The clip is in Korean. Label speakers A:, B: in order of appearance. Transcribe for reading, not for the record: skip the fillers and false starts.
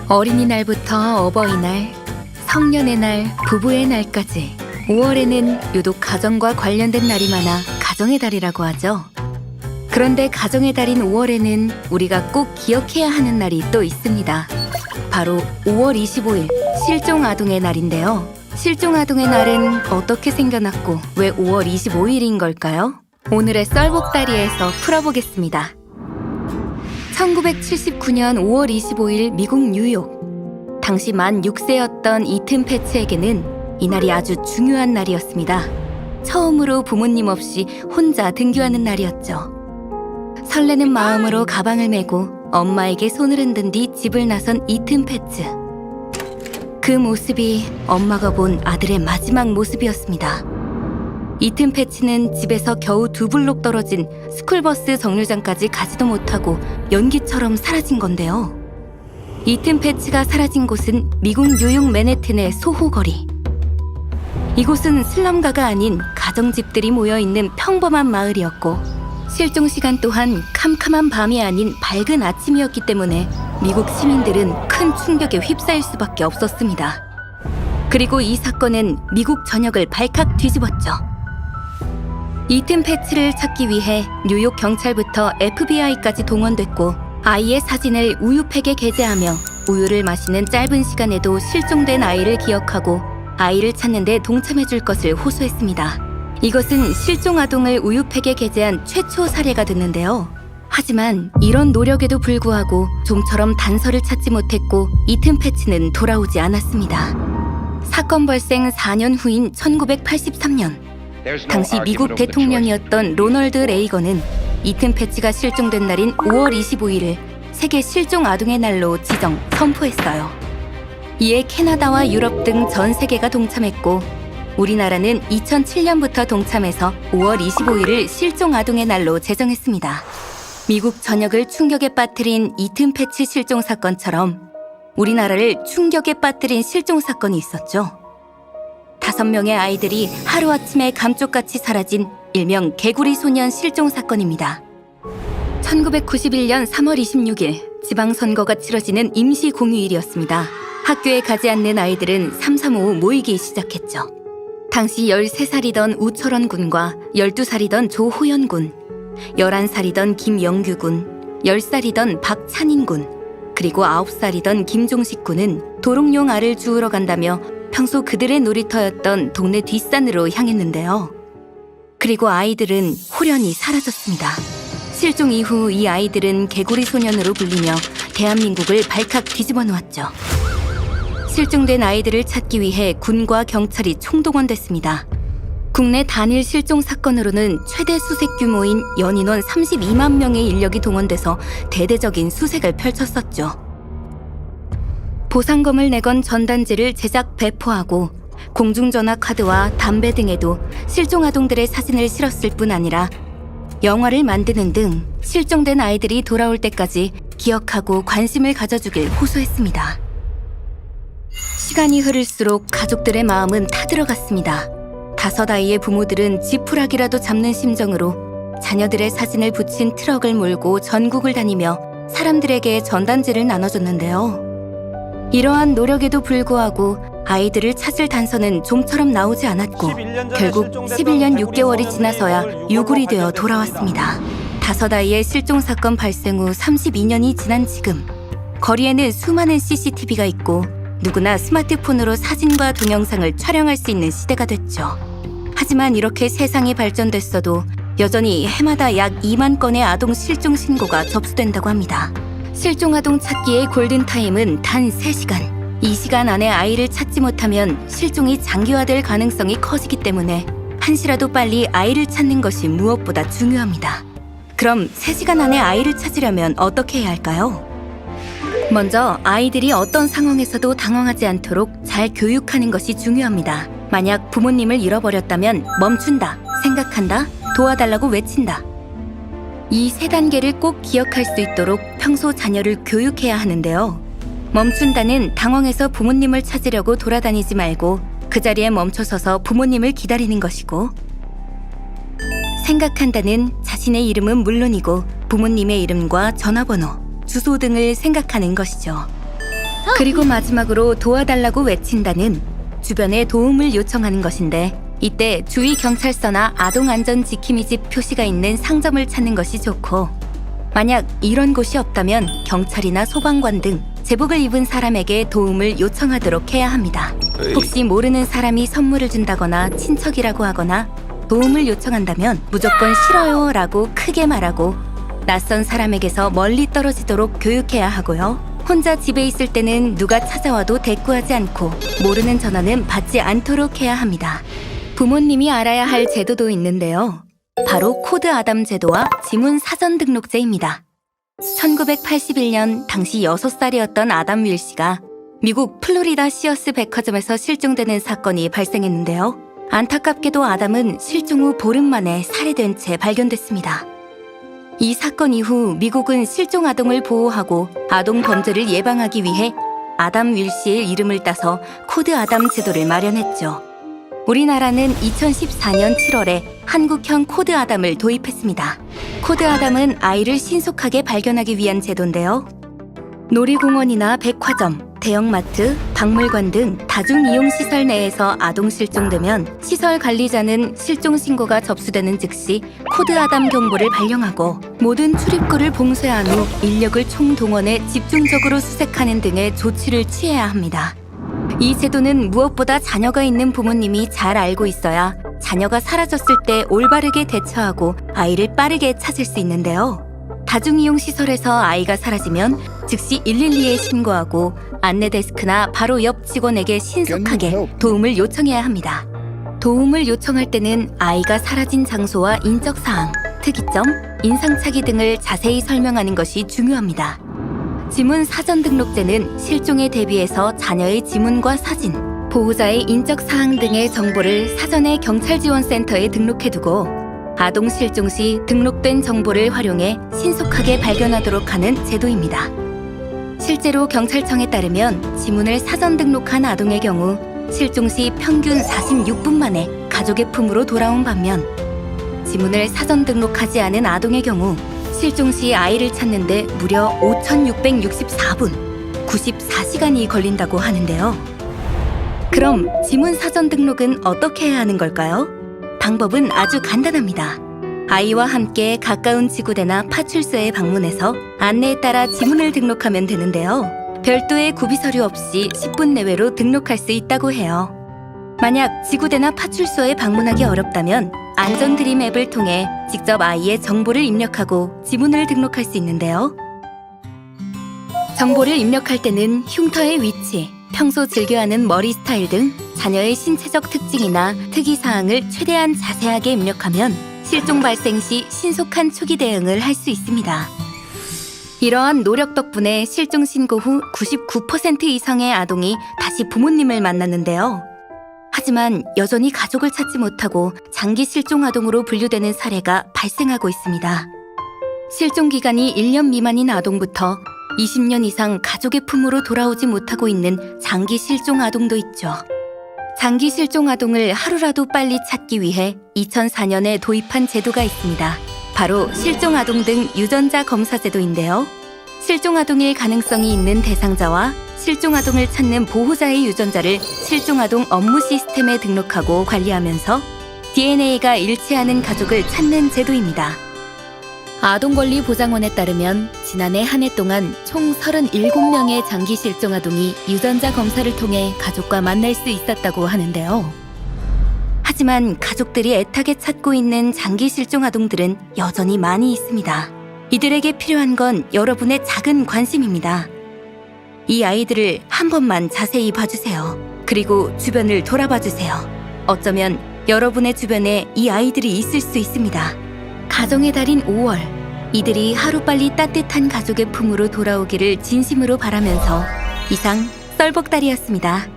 A: 어린이날부터 어버이날, 성년의 날, 부부의 날까지 5월에는 유독 가정과 관련된 날이 많아 가정의 달이라고 하죠. 그런데 가정의 달인 5월에는 우리가 꼭 기억해야 하는 날이 또 있습니다. 바로 5월 25일 실종아동의 날인데요. 실종아동의 날은 어떻게 생겨났고 왜 5월 25일인 걸까요? 오늘의 썰복다리에서 풀어보겠습니다. 1979년 5월 25일 미국 뉴욕. 당시 만 6세였던 이튼 패츠에게는 이날이 아주 중요한 날이었습니다. 처음으로 부모님 없이 혼자 등교하는 날이었죠. 설레는 마음으로 가방을 메고 엄마에게 손을 흔든 뒤 집을 나선 이튼 패츠. 그 모습이 엄마가 본 아들의 마지막 모습이었습니다. 이튼 패츠는 집에서 겨우 2블록 떨어진 스쿨버스 정류장까지 가지도 못하고 연기처럼 사라진 건데요. 이튼 패츠가 사라진 곳은 미국 뉴욕 맨해튼의 소호거리. 이곳은 슬럼가가 아닌 가정집들이 모여있는 평범한 마을이었고 실종 시간 또한 캄캄한 밤이 아닌 밝은 아침이었기 때문에 미국 시민들은 큰 충격에 휩싸일 수밖에 없었습니다. 그리고 이 사건은 미국 전역을 발칵 뒤집었죠. 이튼 패츠를 찾기 위해 뉴욕 경찰부터 FBI까지 동원됐고 아이의 사진을 우유팩에 게재하며 우유를 마시는 짧은 시간에도 실종된 아이를 기억하고 아이를 찾는 데 동참해줄 것을 호소했습니다. 이것은 실종 아동을 우유팩에 게재한 최초 사례가 됐는데요. 하지만 이런 노력에도 불구하고 좀처럼 단서를 찾지 못했고 이튼 패츠는 돌아오지 않았습니다. 사건 발생 4년 후인 1983년 당시 미국 대통령이었던 로널드 레이건은 이튼 패츠가 실종된 날인 5월 25일을 세계 실종 아동의 날로 지정, 선포했어요. 이에 캐나다와 유럽 등 전 세계가 동참했고 우리나라는 2007년부터 동참해서 5월 25일을 실종 아동의 날로 제정했습니다. 미국 전역을 충격에 빠뜨린 이튼 패츠 실종 사건처럼 우리나라를 충격에 빠뜨린 실종 사건이 있었죠. 5명의 아이들이 하루아침에 감쪽같이 사라진 일명 개구리 소년 실종 사건입니다. 1991년 3월 26일 지방선거가 치러지는 임시공휴일이었습니다. 학교에 가지 않는 아이들은 335 모이기 시작했죠. 당시 13살이던 우철원 군과 12살이던 조호연 군, 11살이던 김영규 군, 10살이던 박찬인 군, 그리고 9살이던 김종식 군은 도롱뇽 알을 주우러 간다며 평소 그들의 놀이터였던 동네 뒷산으로 향했는데요. 그리고 아이들은 홀연히 사라졌습니다. 실종 이후 이 아이들은 개구리 소년으로 불리며 대한민국을 발칵 뒤집어 놓았죠. 실종된 아이들을 찾기 위해 군과 경찰이 총동원됐습니다. 국내 단일 실종 사건으로는 최대 수색 규모인 연인원 32만 명의 인력이 동원돼서 대대적인 수색을 펼쳤었죠. 보상금을 내건 전단지를 제작 배포하고 공중전화 카드와 담배 등에도 실종 아동들의 사진을 실었을 뿐 아니라 영화를 만드는 등 실종된 아이들이 돌아올 때까지 기억하고 관심을 가져주길 호소했습니다. 시간이 흐를수록 가족들의 마음은 타들어갔습니다. 5아이의 부모들은 지푸라기라도 잡는 심정으로 자녀들의 사진을 붙인 트럭을 몰고 전국을 다니며 사람들에게 전단지를 나눠줬는데요. 이러한 노력에도 불구하고 아이들을 찾을 단서는 좀처럼 나오지 않았고 결국 11년 6개월이 지나서야 유골이 되어 돌아왔습니다. 5아이의 실종 사건 발생 후 32년이 지난 지금 거리에는 수많은 CCTV가 있고 누구나 스마트폰으로 사진과 동영상을 촬영할 수 있는 시대가 됐죠. 하지만 이렇게 세상이 발전됐어도 여전히 해마다 약 2만 건의 아동 실종 신고가 접수된다고 합니다. 실종 아동 찾기의 골든타임은 단 3시간. 이 시간 안에 아이를 찾지 못하면 실종이 장기화될 가능성이 커지기 때문에 한시라도 빨리 아이를 찾는 것이 무엇보다 중요합니다. 그럼 3시간 안에 아이를 찾으려면 어떻게 해야 할까요? 먼저 아이들이 어떤 상황에서도 당황하지 않도록 잘 교육하는 것이 중요합니다. 만약 부모님을 잃어버렸다면 멈춘다, 생각한다, 도와달라고 외친다. 이 3단계를 꼭 기억할 수 있도록 평소 자녀를 교육해야 하는데요. 멈춘다는 당황해서 부모님을 찾으려고 돌아다니지 말고 그 자리에 멈춰서서 부모님을 기다리는 것이고, 생각한다는 자신의 이름은 물론이고 부모님의 이름과 전화번호, 주소 등을 생각하는 것이죠. 그리고 마지막으로 도와달라고 외친다는 주변에 도움을 요청하는 것인데, 이때 주위 경찰서나 아동안전지킴이집 표시가 있는 상점을 찾는 것이 좋고, 만약 이런 곳이 없다면 경찰이나 소방관 등 제복을 입은 사람에게 도움을 요청하도록 해야 합니다. 혹시 모르는 사람이 선물을 준다거나 친척이라고 하거나 도움을 요청한다면 무조건 싫어요 라고 크게 말하고 낯선 사람에게서 멀리 떨어지도록 교육해야 하고요. 혼자 집에 있을 때는 누가 찾아와도 대꾸하지 않고 모르는 전화는 받지 않도록 해야 합니다. 부모님이 알아야 할 제도도 있는데요. 바로 코드 아담 제도와 지문 사전 등록제입니다. 1981년 당시 6살이었던 아담 윌 씨가 미국 플로리다 시어스 백화점에서 실종되는 사건이 발생했는데요. 안타깝게도 아담은 실종 후 보름 만에 살해된 채 발견됐습니다. 이 사건 이후 미국은 실종 아동을 보호하고 아동 범죄를 예방하기 위해 아담 윌 씨의 이름을 따서 코드 아담 제도를 마련했죠. 우리나라는 2014년 7월에 한국형 코드 아담을 도입했습니다. 코드 아담은 아이를 신속하게 발견하기 위한 제도인데요. 놀이공원이나 백화점, 대형마트, 박물관 등 다중이용시설 내에서 아동 실종되면 시설 관리자는 실종 신고가 접수되는 즉시 코드 아담 경보를 발령하고 모든 출입구를 봉쇄한 후 인력을 총동원해 집중적으로 수색하는 등의 조치를 취해야 합니다. 이 제도는 무엇보다 자녀가 있는 부모님이 잘 알고 있어야 자녀가 사라졌을 때 올바르게 대처하고 아이를 빠르게 찾을 수 있는데요. 다중이용시설에서 아이가 사라지면 즉시 112에 신고하고 안내 데스크나 바로 옆 직원에게 신속하게 도움을 요청해야 합니다. 도움을 요청할 때는 아이가 사라진 장소와 인적사항, 특이점, 인상착의 등을 자세히 설명하는 것이 중요합니다. 지문 사전 등록제는 실종에 대비해서 자녀의 지문과 사진, 보호자의 인적사항 등의 정보를 사전에 경찰지원센터에 등록해두고 아동 실종 시 등록된 정보를 활용해 신속하게 발견하도록 하는 제도입니다. 실제로 경찰청에 따르면 지문을 사전 등록한 아동의 경우 실종 시 평균 46분 만에 가족의 품으로 돌아온 반면 지문을 사전 등록하지 않은 아동의 경우 실종 시 아이를 찾는데 무려 5,664분, 94시간이 걸린다고 하는데요. 그럼 지문 사전 등록은 어떻게 해야 하는 걸까요? 방법은 아주 간단합니다. 아이와 함께 가까운 지구대나 파출소에 방문해서 안내에 따라 지문을 등록하면 되는데요. 별도의 구비 서류 없이 10분 내외로 등록할 수 있다고 해요. 만약 지구대나 파출소에 방문하기 어렵다면 안전드림 앱을 통해 직접 아이의 정보를 입력하고 지문을 등록할 수 있는데요. 정보를 입력할 때는 흉터의 위치, 평소 즐겨하는 머리 스타일 등 자녀의 신체적 특징이나 특이사항을 최대한 자세하게 입력하면 실종 발생 시 신속한 초기 대응을 할 수 있습니다. 이러한 노력 덕분에 실종 신고 후 99% 이상의 아동이 다시 부모님을 만났는데요. 하지만 여전히 가족을 찾지 못하고 장기 실종 아동으로 분류되는 사례가 발생하고 있습니다. 실종 기간이 1년 미만인 아동부터 20년 이상 가족의 품으로 돌아오지 못하고 있는 장기 실종 아동도 있죠. 장기 실종 아동을 하루라도 빨리 찾기 위해 2004년에 도입한 제도가 있습니다. 바로 실종 아동 등 유전자 검사 제도인데요. 실종 아동일 가능성이 있는 대상자와 실종 아동을 찾는 보호자의 유전자를 실종 아동 업무 시스템에 등록하고 관리하면서 DNA가 일치하는 가족을 찾는 제도입니다. 아동권리보장원에 따르면 지난해 한 해 동안 총 37명의 장기 실종 아동이 유전자 검사를 통해 가족과 만날 수 있었다고 하는데요. 하지만 가족들이 애타게 찾고 있는 장기 실종 아동들은 여전히 많이 있습니다. 이들에게 필요한 건 여러분의 작은 관심입니다. 이 아이들을 한 번만 자세히 봐주세요. 그리고 주변을 돌아봐주세요. 어쩌면 여러분의 주변에 이 아이들이 있을 수 있습니다. 가정의 달인 5월, 이들이 하루빨리 따뜻한 가족의 품으로 돌아오기를 진심으로 바라면서 이상 썰복달이었습니다.